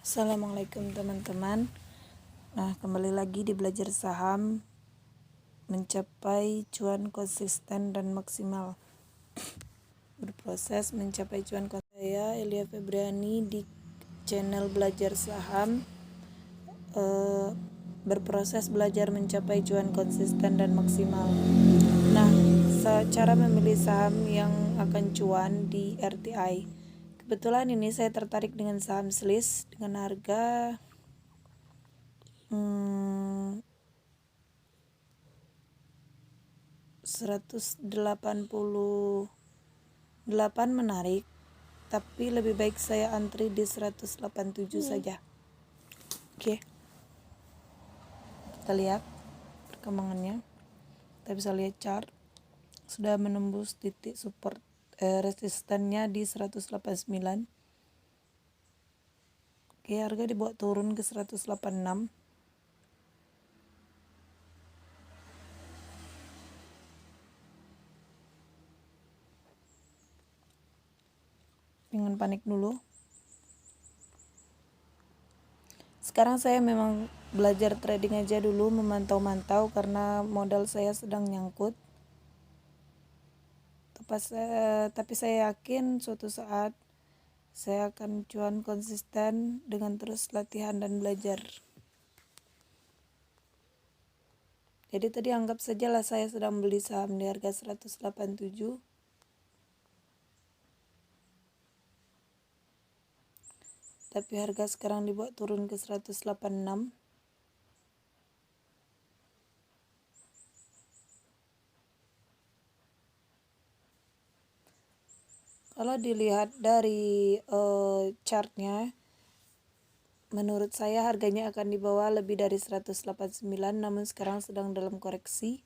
Assalamualaikum teman-teman. Nah, kembali lagi di belajar saham mencapai cuan konsisten dan maksimal. Berproses mencapai cuan konsisten. Saya Elia Febriani di channel belajar saham berproses belajar mencapai cuan konsisten dan maksimal. Nah, cara memilih saham yang akan cuan di RTI. Kebetulan ini saya tertarik dengan saham SLIS dengan harga 188 menarik, tapi lebih baik saya antri di 187 saja. Oke. Kita lihat perkembangannya. Kita bisa lihat chart sudah menembus titik support resistannya di 189. Oke, harga dibawa turun ke 186. Jangan panik dulu. Sekarang saya memang belajar trading aja dulu, memantau-mantau karena modal saya sedang nyangkut. Tapi saya yakin suatu saat saya akan cuan konsisten dengan terus latihan dan belajar. Jadi tadi anggap sajalah saya sedang beli saham di harga 187. Tapi harga sekarang dibawa turun ke 186. Kalau dilihat dari chartnya, menurut saya harganya akan dibawa lebih dari 189, namun sekarang sedang dalam koreksi.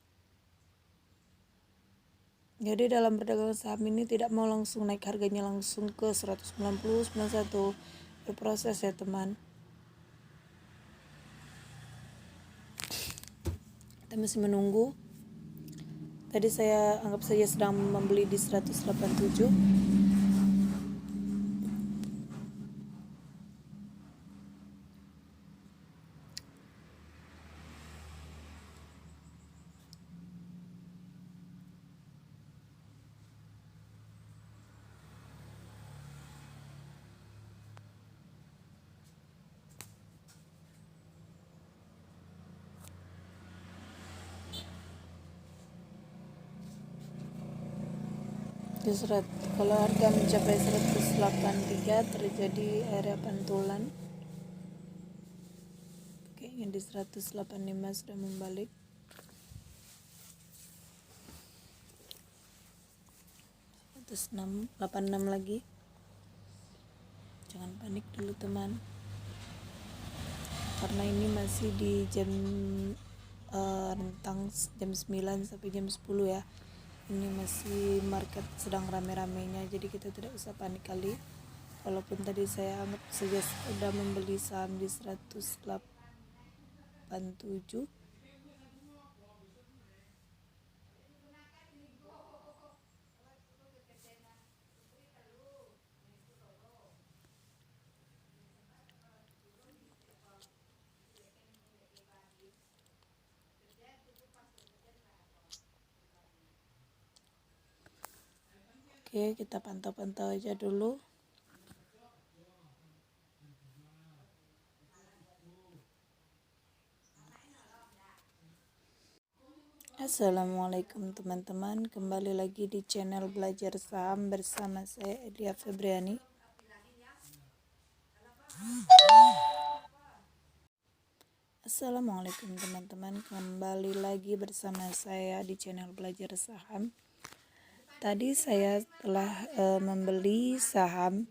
Jadi dalam perdagangan saham ini tidak mau langsung naik harganya langsung ke 190, 91. Berproses ya teman. Kita masih menunggu. Tadi saya anggap saja sedang membeli di 187. Kalau harga mencapai 183 terjadi area pantulan. Kayaknya di 185 sudah membalik. 186 lagi. Jangan panik dulu teman. Karena ini masih di jam rentang jam 9 sampai jam 10 ya. Ini masih market sedang rame-ramenya, jadi kita tidak usah panik kali. Walaupun tadi saya anggap saja sudah membeli saham di 187. Oke, kita pantau-pantau aja dulu. Assalamualaikum teman-teman, kembali lagi di channel belajar saham bersama saya Elia Febriani. Assalamualaikum teman-teman, kembali lagi bersama saya di channel belajar saham. Tadi saya telah membeli saham,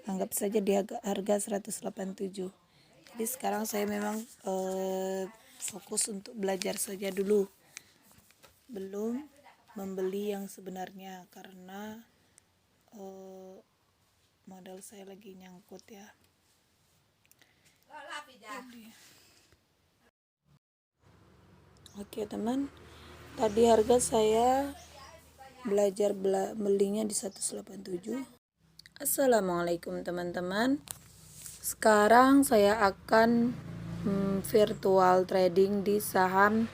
anggap saja di harga 187. Jadi sekarang saya memang fokus untuk belajar saja dulu, belum membeli yang sebenarnya karena modal saya lagi nyangkut ya. Oke teman, tadi harga saya belinya di 187. Assalamualaikum teman-teman. Sekarang saya akan virtual trading di saham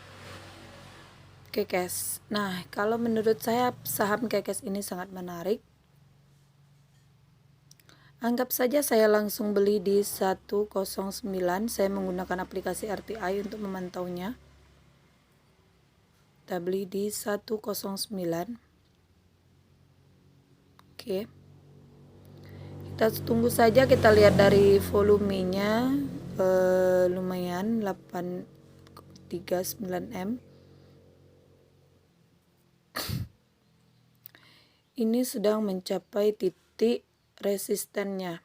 Kekes. Nah, kalau menurut saya saham Kekes ini sangat menarik. Anggap saja saya langsung beli di 109. Saya menggunakan aplikasi RTI untuk memantaunya. Kita beli di 109. Oke. Kita tunggu saja, kita lihat dari volumenya lumayan 839M. Ini sedang mencapai titik resistennya.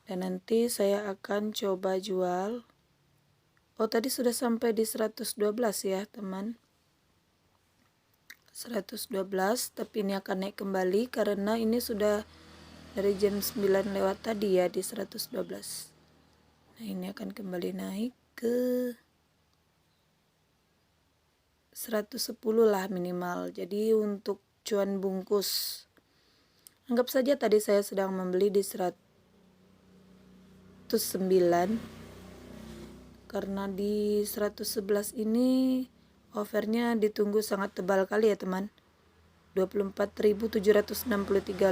Dan nanti saya akan coba jual. Oh, tadi sudah sampai di 112 ya, teman. 112, tapi ini akan naik kembali karena ini sudah dari jam 9 lewat tadi ya di 112. Nah, ini akan kembali naik ke 110 lah minimal. Jadi untuk cuan bungkus, anggap saja tadi saya sedang membeli di 109 karena di 111 ini offernya ditunggu sangat tebal kali ya teman. 24.763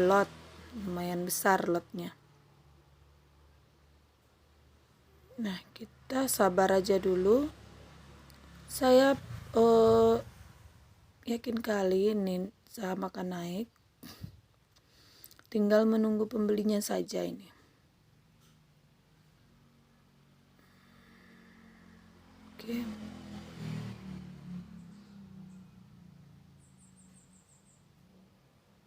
lot, lumayan besar lotnya. Nah, kita sabar aja dulu. Saya yakin kali ini saham akan naik. Tinggal menunggu pembelinya saja ini. Oke.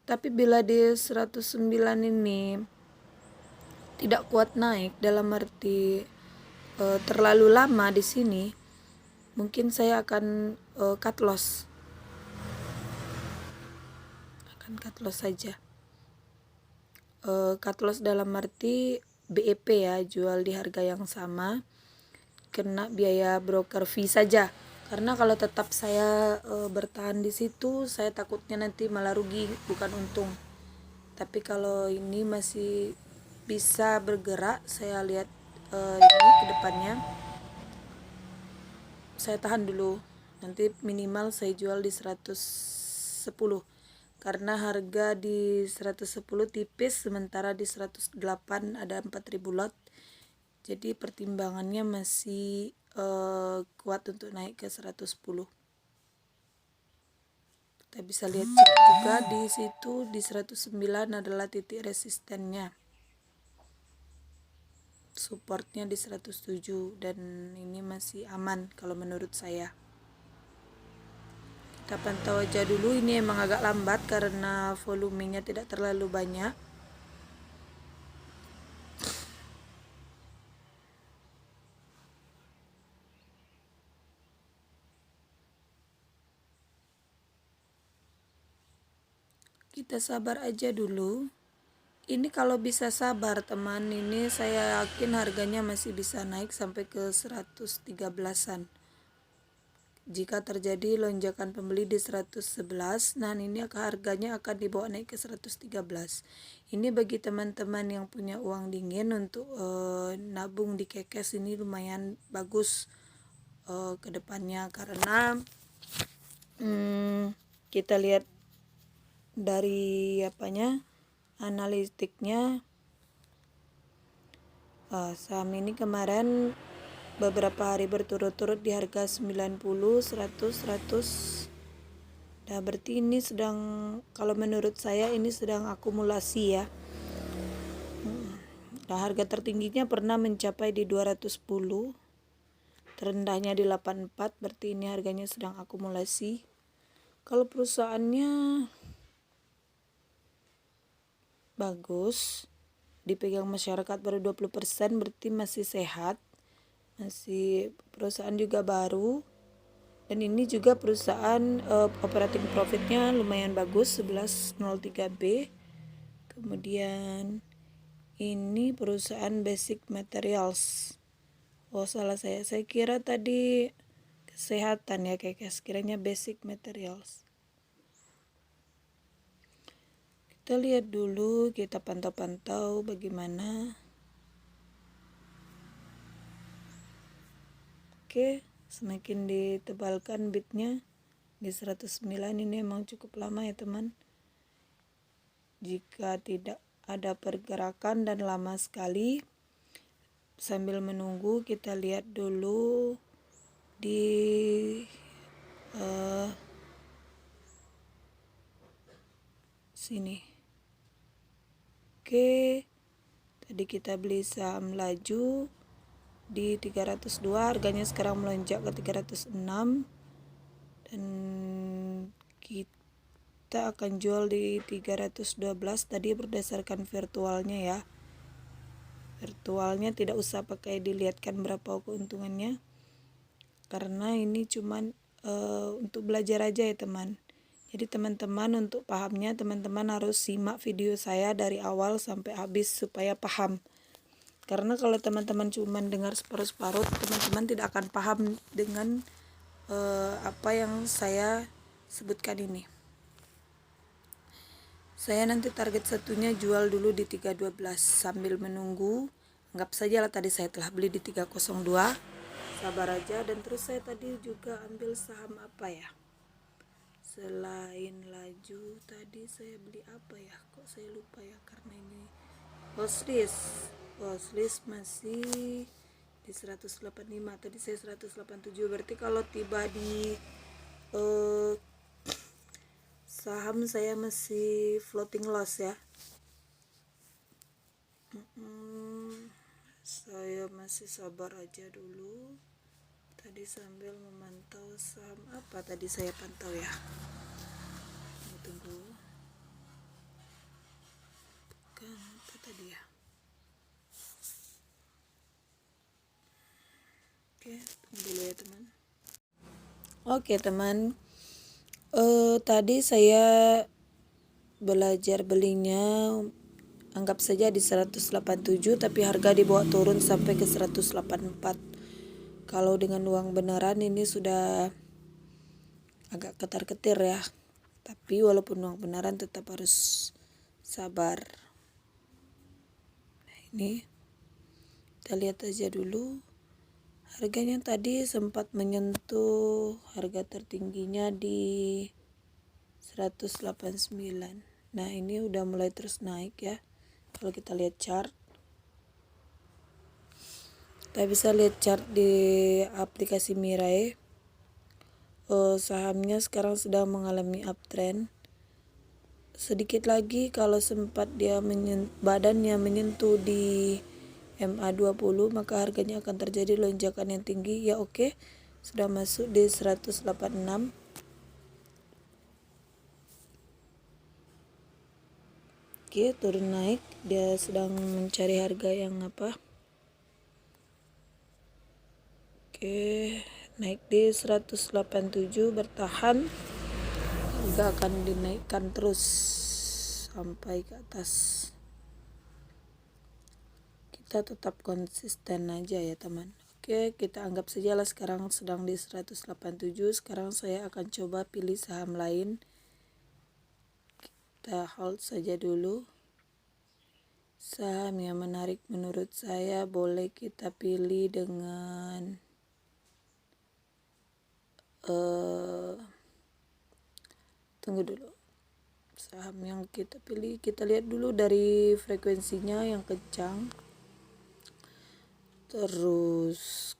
Tapi bila di 109 ini tidak kuat naik, dalam arti terlalu lama di sini, mungkin saya akan cut loss. Cut loss saja. Cut loss dalam arti BEP ya, jual di harga yang sama, kena biaya broker fee saja. Karena kalau tetap saya bertahan di situ, saya takutnya nanti malah rugi, bukan untung. Tapi kalau ini masih bisa bergerak, saya lihat ini ke depannya, saya tahan dulu. Nanti minimal saya jual di 110. Karena harga di 110 tipis, sementara di 108 ada 4.000 lot. Jadi pertimbangannya masih kuat untuk naik ke 110. Kita bisa lihat juga di situ di 109 adalah titik resistennya. Supportnya di 107 dan ini masih aman kalau menurut saya. Kita pantau aja dulu, ini emang agak lambat karena volumenya tidak terlalu banyak. Kita sabar aja dulu. Ini kalau bisa sabar teman, ini saya yakin harganya masih bisa naik sampai ke 113-an. Jika terjadi lonjakan pembeli di 111, nah ini harganya akan dibawa naik ke 113. Ini bagi teman-teman yang punya uang dingin untuk nabung di Kekes, ini lumayan bagus ke depannya karena kita lihat dari analitiknya. Saham ini kemarin beberapa hari berturut-turut di harga 90, 100, 100. Nah, berarti ini sedang, kalau menurut saya ini sedang akumulasi ya. Nah, harga tertingginya pernah mencapai di 210. Terendahnya di 84, berarti ini harganya sedang akumulasi. Kalau perusahaannya bagus, dipegang masyarakat baru 20%, berarti masih sehat. Masih perusahaan juga baru, dan ini juga perusahaan operating profitnya lumayan bagus 1103B. Kemudian ini perusahaan Basic Materials. Oh, salah saya kira tadi kesehatan ya Kekes, kiranya Basic Materials. Kita lihat dulu, kita pantau-pantau bagaimana. Oke, semakin ditebalkan bitnya di 109 ini emang cukup lama ya teman. Jika tidak ada pergerakan dan lama sekali, sambil menunggu kita lihat dulu di sini. Oke, tadi kita beli saham laju di 302, harganya sekarang melonjak ke 306 dan kita akan jual di 312 tadi berdasarkan virtualnya ya. Virtualnya tidak usah pakai dilihatkan berapa keuntungannya, karena ini cuman untuk belajar aja ya teman. Jadi teman-teman untuk pahamnya teman-teman harus simak video saya dari awal sampai habis supaya paham. Karena kalau teman-teman cuma dengar separuh-separuh, teman-teman tidak akan paham dengan apa yang saya sebutkan ini. Saya nanti target satunya jual dulu di 312 sambil menunggu. Anggap saja lah tadi saya telah beli di 302. Sabar aja. Dan terus saya tadi juga ambil saham apa ya? Selain laju tadi saya beli apa ya? Kok saya lupa ya, karena ini Waslis masih di 185, tadi saya 187, berarti kalau tiba di saham saya masih floating loss ya. Saya masih sabar aja dulu. Tadi sambil memantau saham apa tadi saya pantau ya. Tunggu. Kan apa tadi ya? Oke, tunggu dulu ya teman. Oke teman. Tadi saya belajar belinya anggap saja di 187, tapi harga dibawa turun sampai ke 184. Kalau dengan uang beneran ini sudah agak ketar-ketir ya. Tapi walaupun uang beneran tetap harus sabar. Nah, ini kita lihat aja dulu. Harganya tadi sempat menyentuh harga tertingginya di 189. Nah, ini udah mulai terus naik ya. Kalau kita lihat chart, kita bisa lihat chart di aplikasi Mirai. Sahamnya sekarang sedang mengalami uptrend. Sedikit lagi kalau sempat dia badannya menyentuh di MA20, maka harganya akan terjadi lonjakan yang tinggi. Ya oke, sudah masuk di 186. Oke, turun naik. Dia sedang mencari harga yang apa? Oke, naik di 187, bertahan. Harga akan dinaikkan terus sampai ke atas. Kita tetap konsisten aja ya teman. Oke, kita anggap saja lah sekarang sedang di 187. Sekarang saya akan coba pilih saham lain. Kita hold saja dulu. Saham yang menarik menurut saya boleh kita pilih dengan tunggu dulu. Saham yang kita pilih, kita lihat dulu dari frekuensinya yang kencang. Terus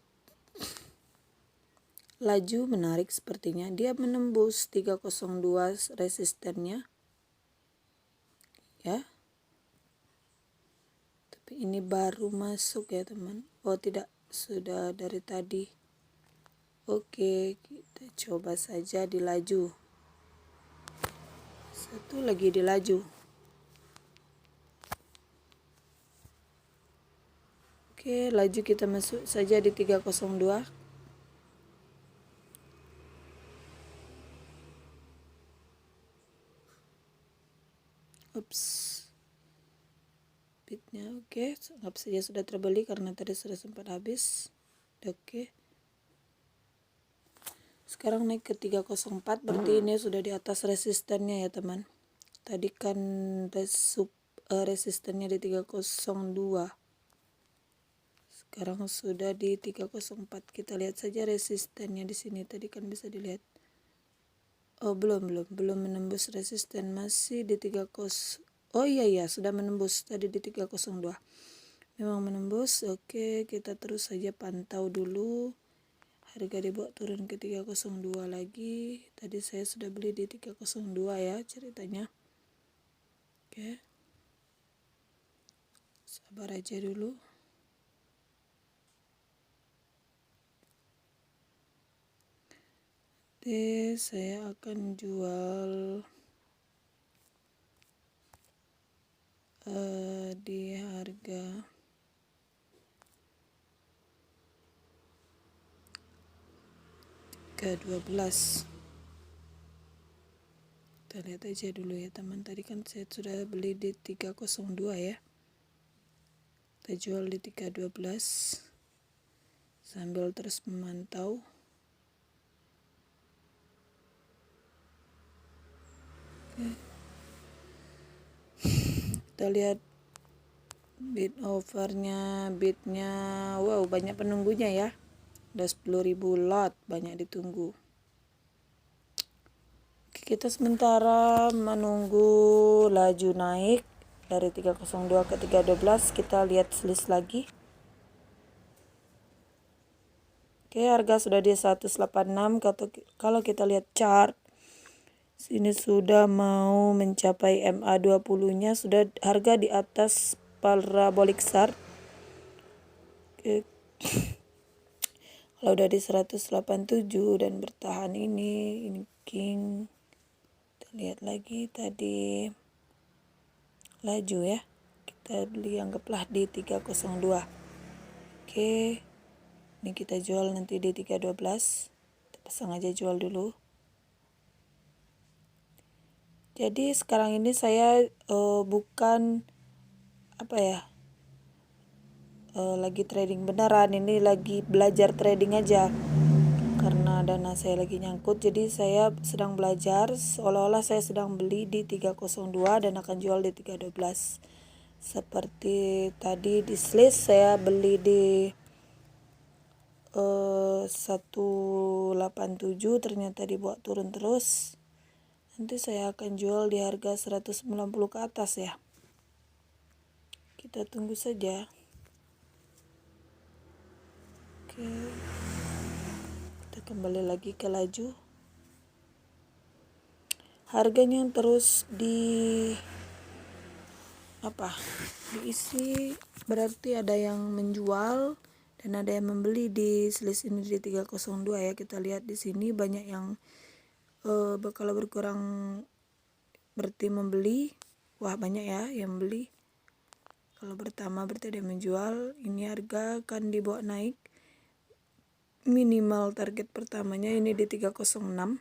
laju menarik sepertinya. Dia menembus 302 resistennya. Ya. Tapi ini baru masuk ya teman. Oh tidak, sudah dari tadi. Oke, kita coba saja di laju. Satu lagi di laju. Oke, laju kita masuk saja di 302. Ups. Bitnya oke, anggap saja sudah terbeli karena tadi sudah sempat habis. Oke. Sekarang naik ke 304, berarti ini sudah di atas resistennya ya teman. Tadi kan resistennya di 302. sekarang sudah di 304. Kita lihat saja resistennya di sini. Tadi kan bisa dilihat. Oh, belum menembus resisten, masih di 30. Oh iya, sudah menembus tadi di 302. Memang menembus. Oke, kita terus saja pantau dulu. Harga dibawa turun ke 302 lagi. Tadi saya sudah beli di 302 ya ceritanya. Oke. Sabar aja dulu. Oke, saya akan jual di harga ke 12. Kita lihat aja dulu ya teman. Tadi kan saya sudah beli di 302 ya. Kita jual di 312 sambil terus memantau. Oke. Kita lihat bid overnya, bidnya, wow banyak penunggunya ya. Udah 10.000 lot, banyak ditunggu. Oke, kita sementara menunggu laju naik dari 302 ke 312. Kita lihat list lagi. Oke, harga sudah di 186. Kalau kita lihat chart, sini sudah mau mencapai MA20-nya, sudah harga di atas parabolic chart. Oke. Kalau udah di 187 dan bertahan ini king. Kita lihat lagi tadi laju ya. Kita beli anggaplah di 302. Oke. Ini kita jual nanti di 312. Kita pasang aja jual dulu. Jadi sekarang ini saya bukan lagi trading beneran, ini lagi belajar trading aja karena dana saya lagi nyangkut. Jadi saya sedang belajar seolah-olah saya sedang beli di 302 dan akan jual di 312. Seperti tadi di list saya beli di 187, ternyata dibawa turun terus. Nanti saya akan jual di harga 190 ke atas ya. Kita tunggu saja. Oke. Kita kembali lagi ke laju. Harganya terus diisi, berarti ada yang menjual dan ada yang membeli di selis ini di 302 ya. Kita lihat di sini banyak yang kalau berkurang berarti membeli. Wah, banyak ya yang beli. Kalau pertama berarti ada yang menjual. Ini harga akan dibawa naik. Minimal target pertamanya ini di 306.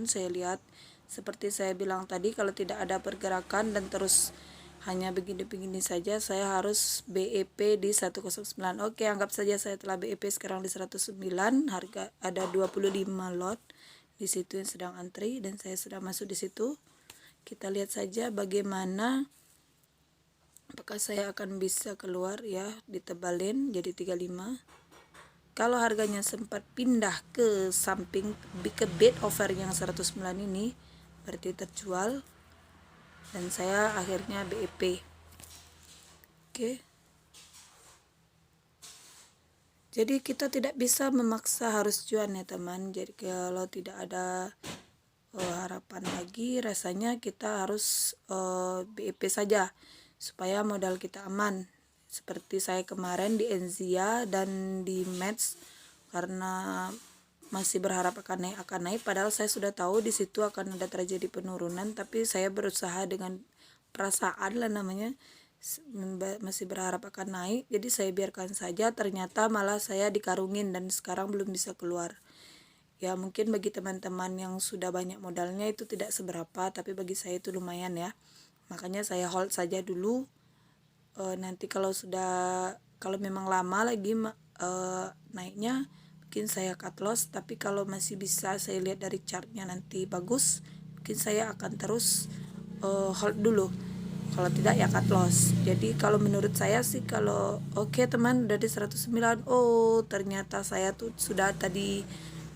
Saya lihat seperti saya bilang tadi, kalau tidak ada pergerakan dan terus hanya begini-begini saja, saya harus BEP di 109. Oke, anggap saja saya telah BEP sekarang di 109. Harga ada 25 lot di situ yang sedang antri dan saya sudah masuk di situ. Kita lihat saja bagaimana, apakah saya akan bisa keluar ya, ditebalin jadi 35. Kalau harganya sempat pindah ke samping ke bid over yang 109 ini, berarti terjual dan saya akhirnya BEP. Oke. Jadi kita tidak bisa memaksa harus cuan ya teman. Jadi kalau tidak ada harapan lagi, rasanya kita harus BEP saja supaya modal kita aman. Seperti saya kemarin di Enzia dan di Match, karena masih berharap akan naik, padahal saya sudah tahu di situ akan ada terjadi penurunan, tapi saya berusaha dengan perasaan lah namanya, masih berharap akan naik, jadi saya biarkan saja. Ternyata malah saya dikarungin dan sekarang belum bisa keluar. Ya mungkin bagi teman-teman yang sudah banyak modalnya itu tidak seberapa, tapi bagi saya itu lumayan ya. Makanya saya hold saja dulu. Nanti kalau memang lama lagi naiknya, mungkin saya cut loss. Tapi kalau masih bisa saya lihat dari chartnya nanti bagus, mungkin saya akan terus hold dulu, kalau tidak ya cut loss. Jadi kalau menurut saya sih, kalau oke teman dari 109, oh ternyata saya tuh sudah tadi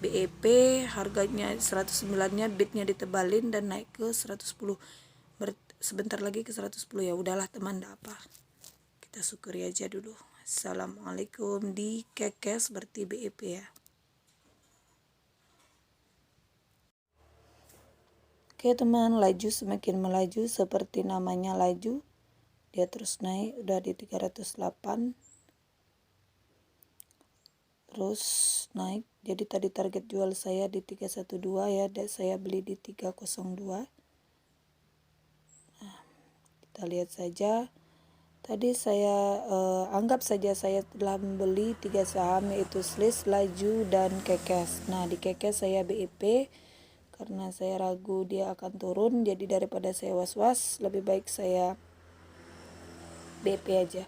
BEP harganya 109 nya bidnya ditebalin dan naik ke 110, sebentar lagi ke 110. Ya udahlah teman, enggak apa, kita syukuri aja dulu. Assalamualaikum. Di kekes seperti BEP ya. Oke teman, laju semakin melaju seperti namanya laju, dia terus naik, udah di 308, terus naik. Jadi tadi target jual saya di 312 ya, dan saya beli di 302. Nah, kita lihat saja. Tadi saya anggap saja saya telah membeli 3 saham, yaitu Sliss, Laju, dan Kekes. Nah di Kekes saya BEP karena saya ragu dia akan turun. Jadi daripada saya was-was, lebih baik saya BEP aja,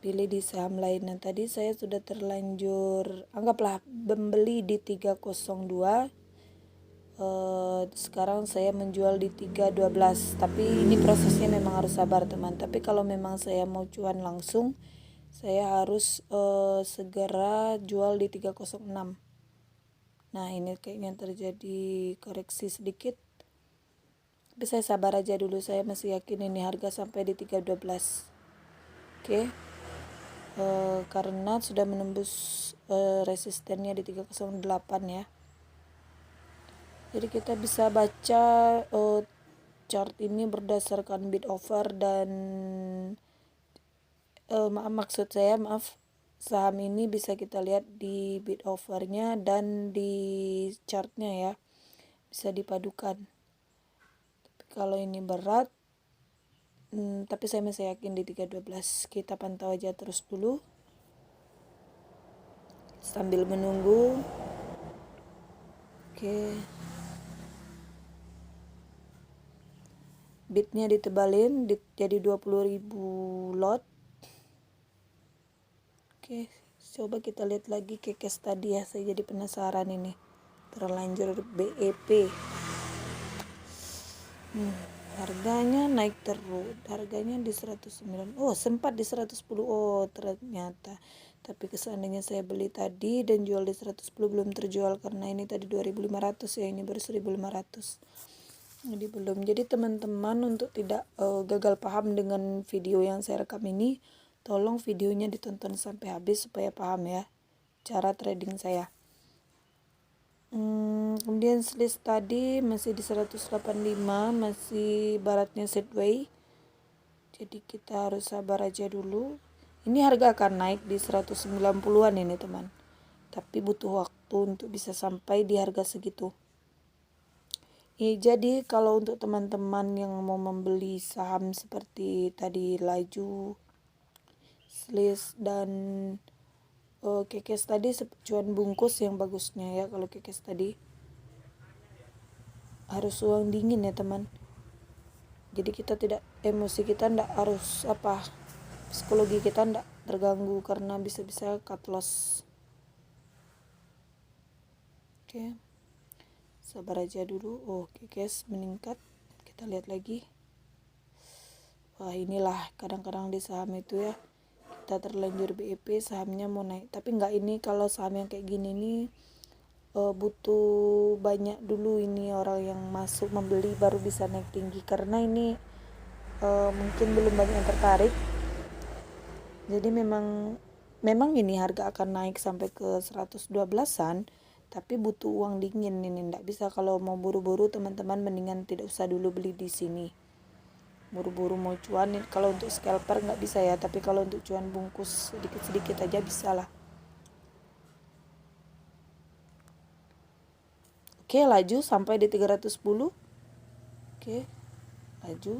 pilih di saham lain. Nah tadi saya sudah terlanjur anggaplah membeli di 302, sekarang saya menjual di 312. Tapi ini prosesnya memang harus sabar teman. Tapi kalau memang saya mau cuan langsung, saya harus segera jual di 306. Nah ini kayaknya terjadi koreksi sedikit, tapi saya sabar aja dulu. Saya masih yakin ini harga sampai di 312. Oke. Karena sudah menembus resistennya di 308 ya. Jadi kita bisa baca chart ini berdasarkan bid offer dan maaf, saham ini bisa kita lihat di bid offernya dan di chartnya ya, bisa dipadukan. Tapi kalau ini berat, tapi saya masih yakin di 312. Kita pantau aja terus dulu sambil menunggu. Oke. Bidnya ditebalin jadi 20.000 lot. Oke, coba kita lihat lagi Kekes tadi ya, saya jadi penasaran ini. Terlanjur BEP. Harganya naik terus. Harganya di 109. Oh, sempat di 110. Oh, ternyata. Tapi seandainya saya beli tadi dan jual di 110 belum terjual karena ini tadi 2.500 ya, ini baru 1.500. Jadi belum. Jadi teman-teman untuk tidak gagal paham dengan video yang saya rekam ini, tolong videonya ditonton sampai habis supaya paham ya cara trading saya. Kemudian Sliss tadi masih di 185, masih baratnya sideway. Jadi kita harus sabar aja dulu. Ini harga akan naik di 190-an ini teman. Tapi butuh waktu untuk bisa sampai di harga segitu. Jadi kalau untuk teman-teman yang mau membeli saham seperti tadi Laju, Sliss, dan Kekes tadi, cuan bungkus yang bagusnya ya. Kalau Kekes tadi harus uang dingin ya teman. Jadi kita tidak, emosi kita ndak harus psikologi kita ndak terganggu karena bisa-bisa cut loss. Oke. Sabar aja dulu. Oke guys, meningkat. Kita lihat lagi. Wah inilah kadang-kadang di saham itu ya, kita terlanjur BEP, sahamnya mau naik. Tapi enggak, ini kalau saham yang kayak gini nih butuh banyak dulu ini orang yang masuk membeli baru bisa naik tinggi. Karena ini mungkin belum banyak yang tertarik. Jadi memang ini harga akan naik sampai ke 112-an. Tapi butuh uang dingin ini, ndak bisa kalau mau buru-buru teman-teman, mendingan tidak usah dulu beli di sini. Buru-buru mau cuan, kalau untuk scalper nggak bisa ya, tapi kalau untuk cuan bungkus sedikit-sedikit aja bisa lah. Oke, laju sampai di 310. Oke, laju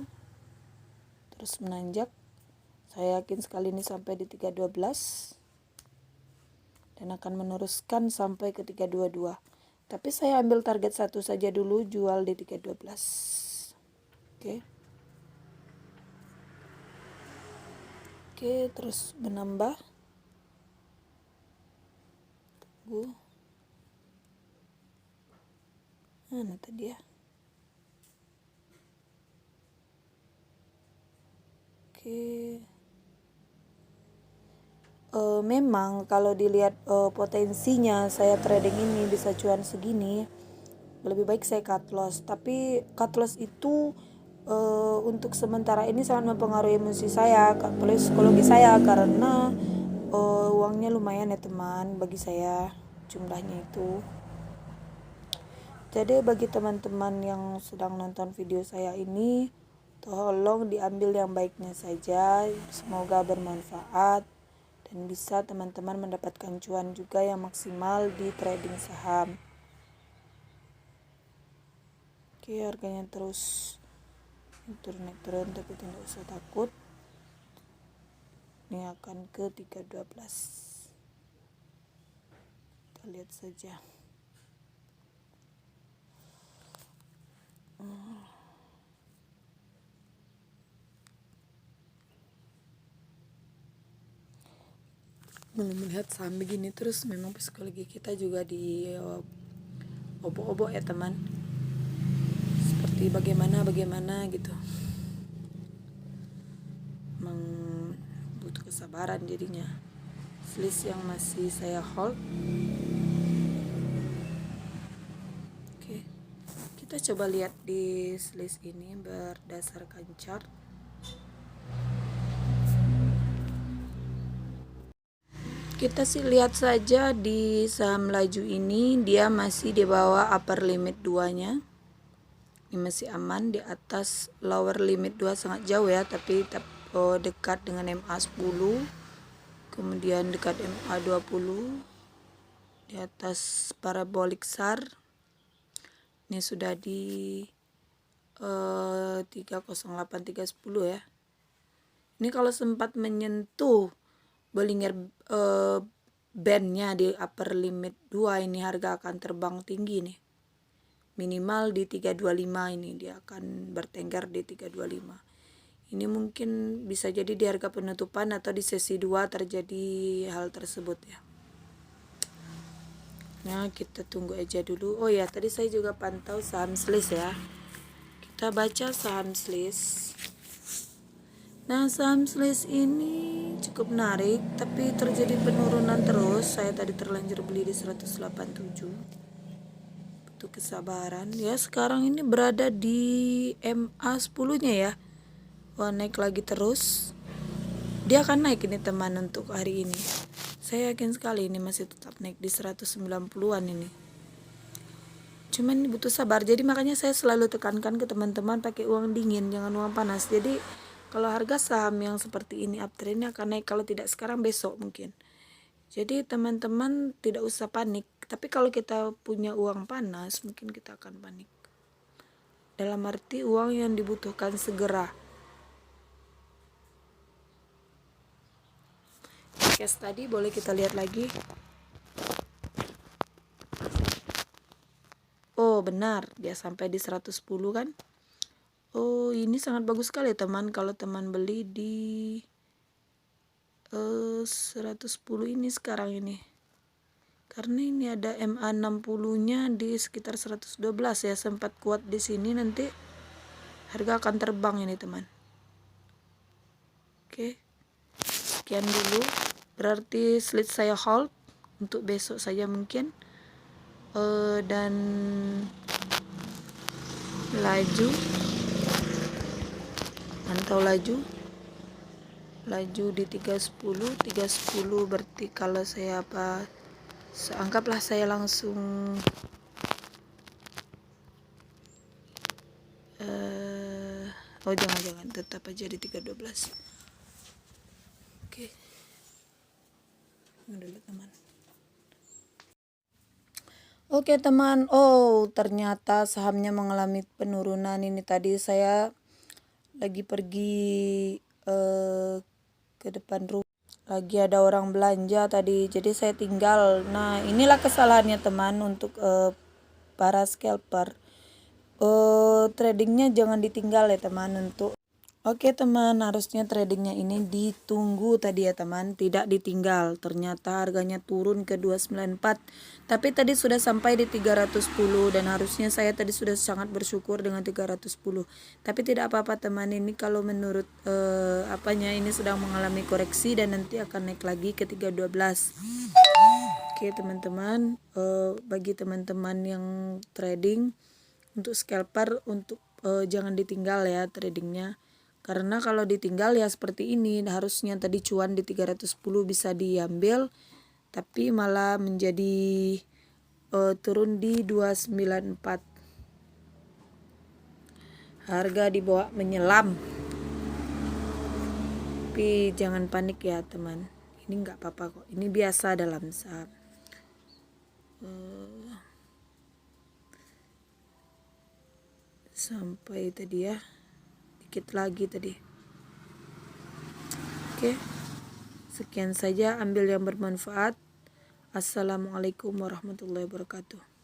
terus menanjak. Saya yakin sekali ini sampai di 312 dan akan meneruskan sampai ke 322. Tapi saya ambil target satu saja dulu, jual di 312. Oke. Oke, terus menambah. Mana tadi ya? Oke. Memang kalau dilihat potensinya saya trading ini bisa cuan segini, lebih baik saya cut loss. Tapi cut loss itu untuk sementara ini sangat mempengaruhi emosi saya, psikologi saya, karena uangnya lumayan ya teman, bagi saya jumlahnya itu. Jadi bagi teman-teman yang sedang nonton video saya ini, tolong diambil yang baiknya saja, semoga bermanfaat dan bisa teman-teman mendapatkan cuan juga yang maksimal di trading saham. Oke, harganya terus naik turun tapi tidak usah takut. Ini akan ke 312. Kita lihat saja. Melihat saham begini terus memang psikologi kita juga di obok-obok ya teman, seperti bagaimana gitu, butuh kesabaran jadinya. List yang masih saya hold. Oke, kita coba lihat di list ini berdasarkan chart. Kita sih lihat saja di saham laju ini dia masih di bawah upper limit 2-nya. Ini masih aman, di atas lower limit 2 sangat jauh ya, tapi dekat dengan MA10. Kemudian dekat MA20. Di atas parabolic SAR. Ini sudah di 308 310 ya. Ini kalau sempat menyentuh Bollinger bandnya di upper limit 2, ini harga akan terbang tinggi nih. Minimal di 325 ini dia akan bertengger di 325. Ini mungkin bisa jadi di harga penutupan atau di sesi 2 terjadi hal tersebut ya. Nah, kita tunggu aja dulu. Oh ya, tadi saya juga pantau saham Sliss ya. Kita baca saham Sliss. Nah, saham Sliss ini cukup menarik, tapi terjadi penurunan terus. Saya tadi terlanjur beli di 187. Butuh kesabaran. Ya, sekarang ini berada di MA10-nya ya. Wah, naik lagi terus. Dia akan naik ini teman untuk hari ini. Saya yakin sekali ini masih tetap naik di 190-an ini. Cuman butuh sabar. Jadi makanya saya selalu tekankan ke teman-teman pakai uang dingin, jangan uang panas. Jadi kalau harga saham yang seperti ini uptrendnya akan naik, kalau tidak sekarang besok mungkin. Jadi teman-teman tidak usah panik. Tapi kalau kita punya uang panas mungkin kita akan panik. Dalam arti uang yang dibutuhkan segera. Case tadi boleh kita lihat lagi. Oh benar, dia sampai di 110 kan. Oh, ini sangat bagus sekali teman kalau teman beli di 110 ini sekarang ini. Karena ini ada MA60-nya di sekitar 112 ya, sempat kuat di sini, nanti harga akan terbang ini teman. Oke. Sekian dulu. Berarti slide saya hold untuk besok saja mungkin. Dan laju. Mantau laju di 310 berarti kalau saya anggaplah saya langsung jangan tetap aja di 312. Oke. Dulu teman. Oke teman, ternyata sahamnya mengalami penurunan. Ini tadi saya lagi pergi ke depan rumah, lagi ada orang belanja tadi, jadi saya tinggal. Nah, inilah kesalahannya teman untuk para scalper. Tradingnya jangan ditinggal ya teman, untuk Oke teman, harusnya tradingnya ini ditunggu tadi ya teman, tidak ditinggal. Ternyata harganya turun ke 294, tapi tadi sudah sampai di 310 dan harusnya saya tadi sudah sangat bersyukur dengan 310. Tapi tidak apa-apa teman, ini kalau menurut ini sedang mengalami koreksi dan nanti akan naik lagi ke 312. Oke teman-teman, bagi teman-teman yang trading untuk scalper, untuk jangan ditinggal ya tradingnya. Karena kalau ditinggal ya seperti ini, harusnya tadi cuan di 310 bisa diambil, tapi malah menjadi turun di 294. Harga di bawah menyelam. Tapi jangan panik ya teman. Ini nggak apa-apa kok. Ini biasa dalam saham. Sampai tadi ya. Dikit lagi tadi. Oke, sekian saja, ambil yang bermanfaat. Assalamualaikum warahmatullahi wabarakatuh.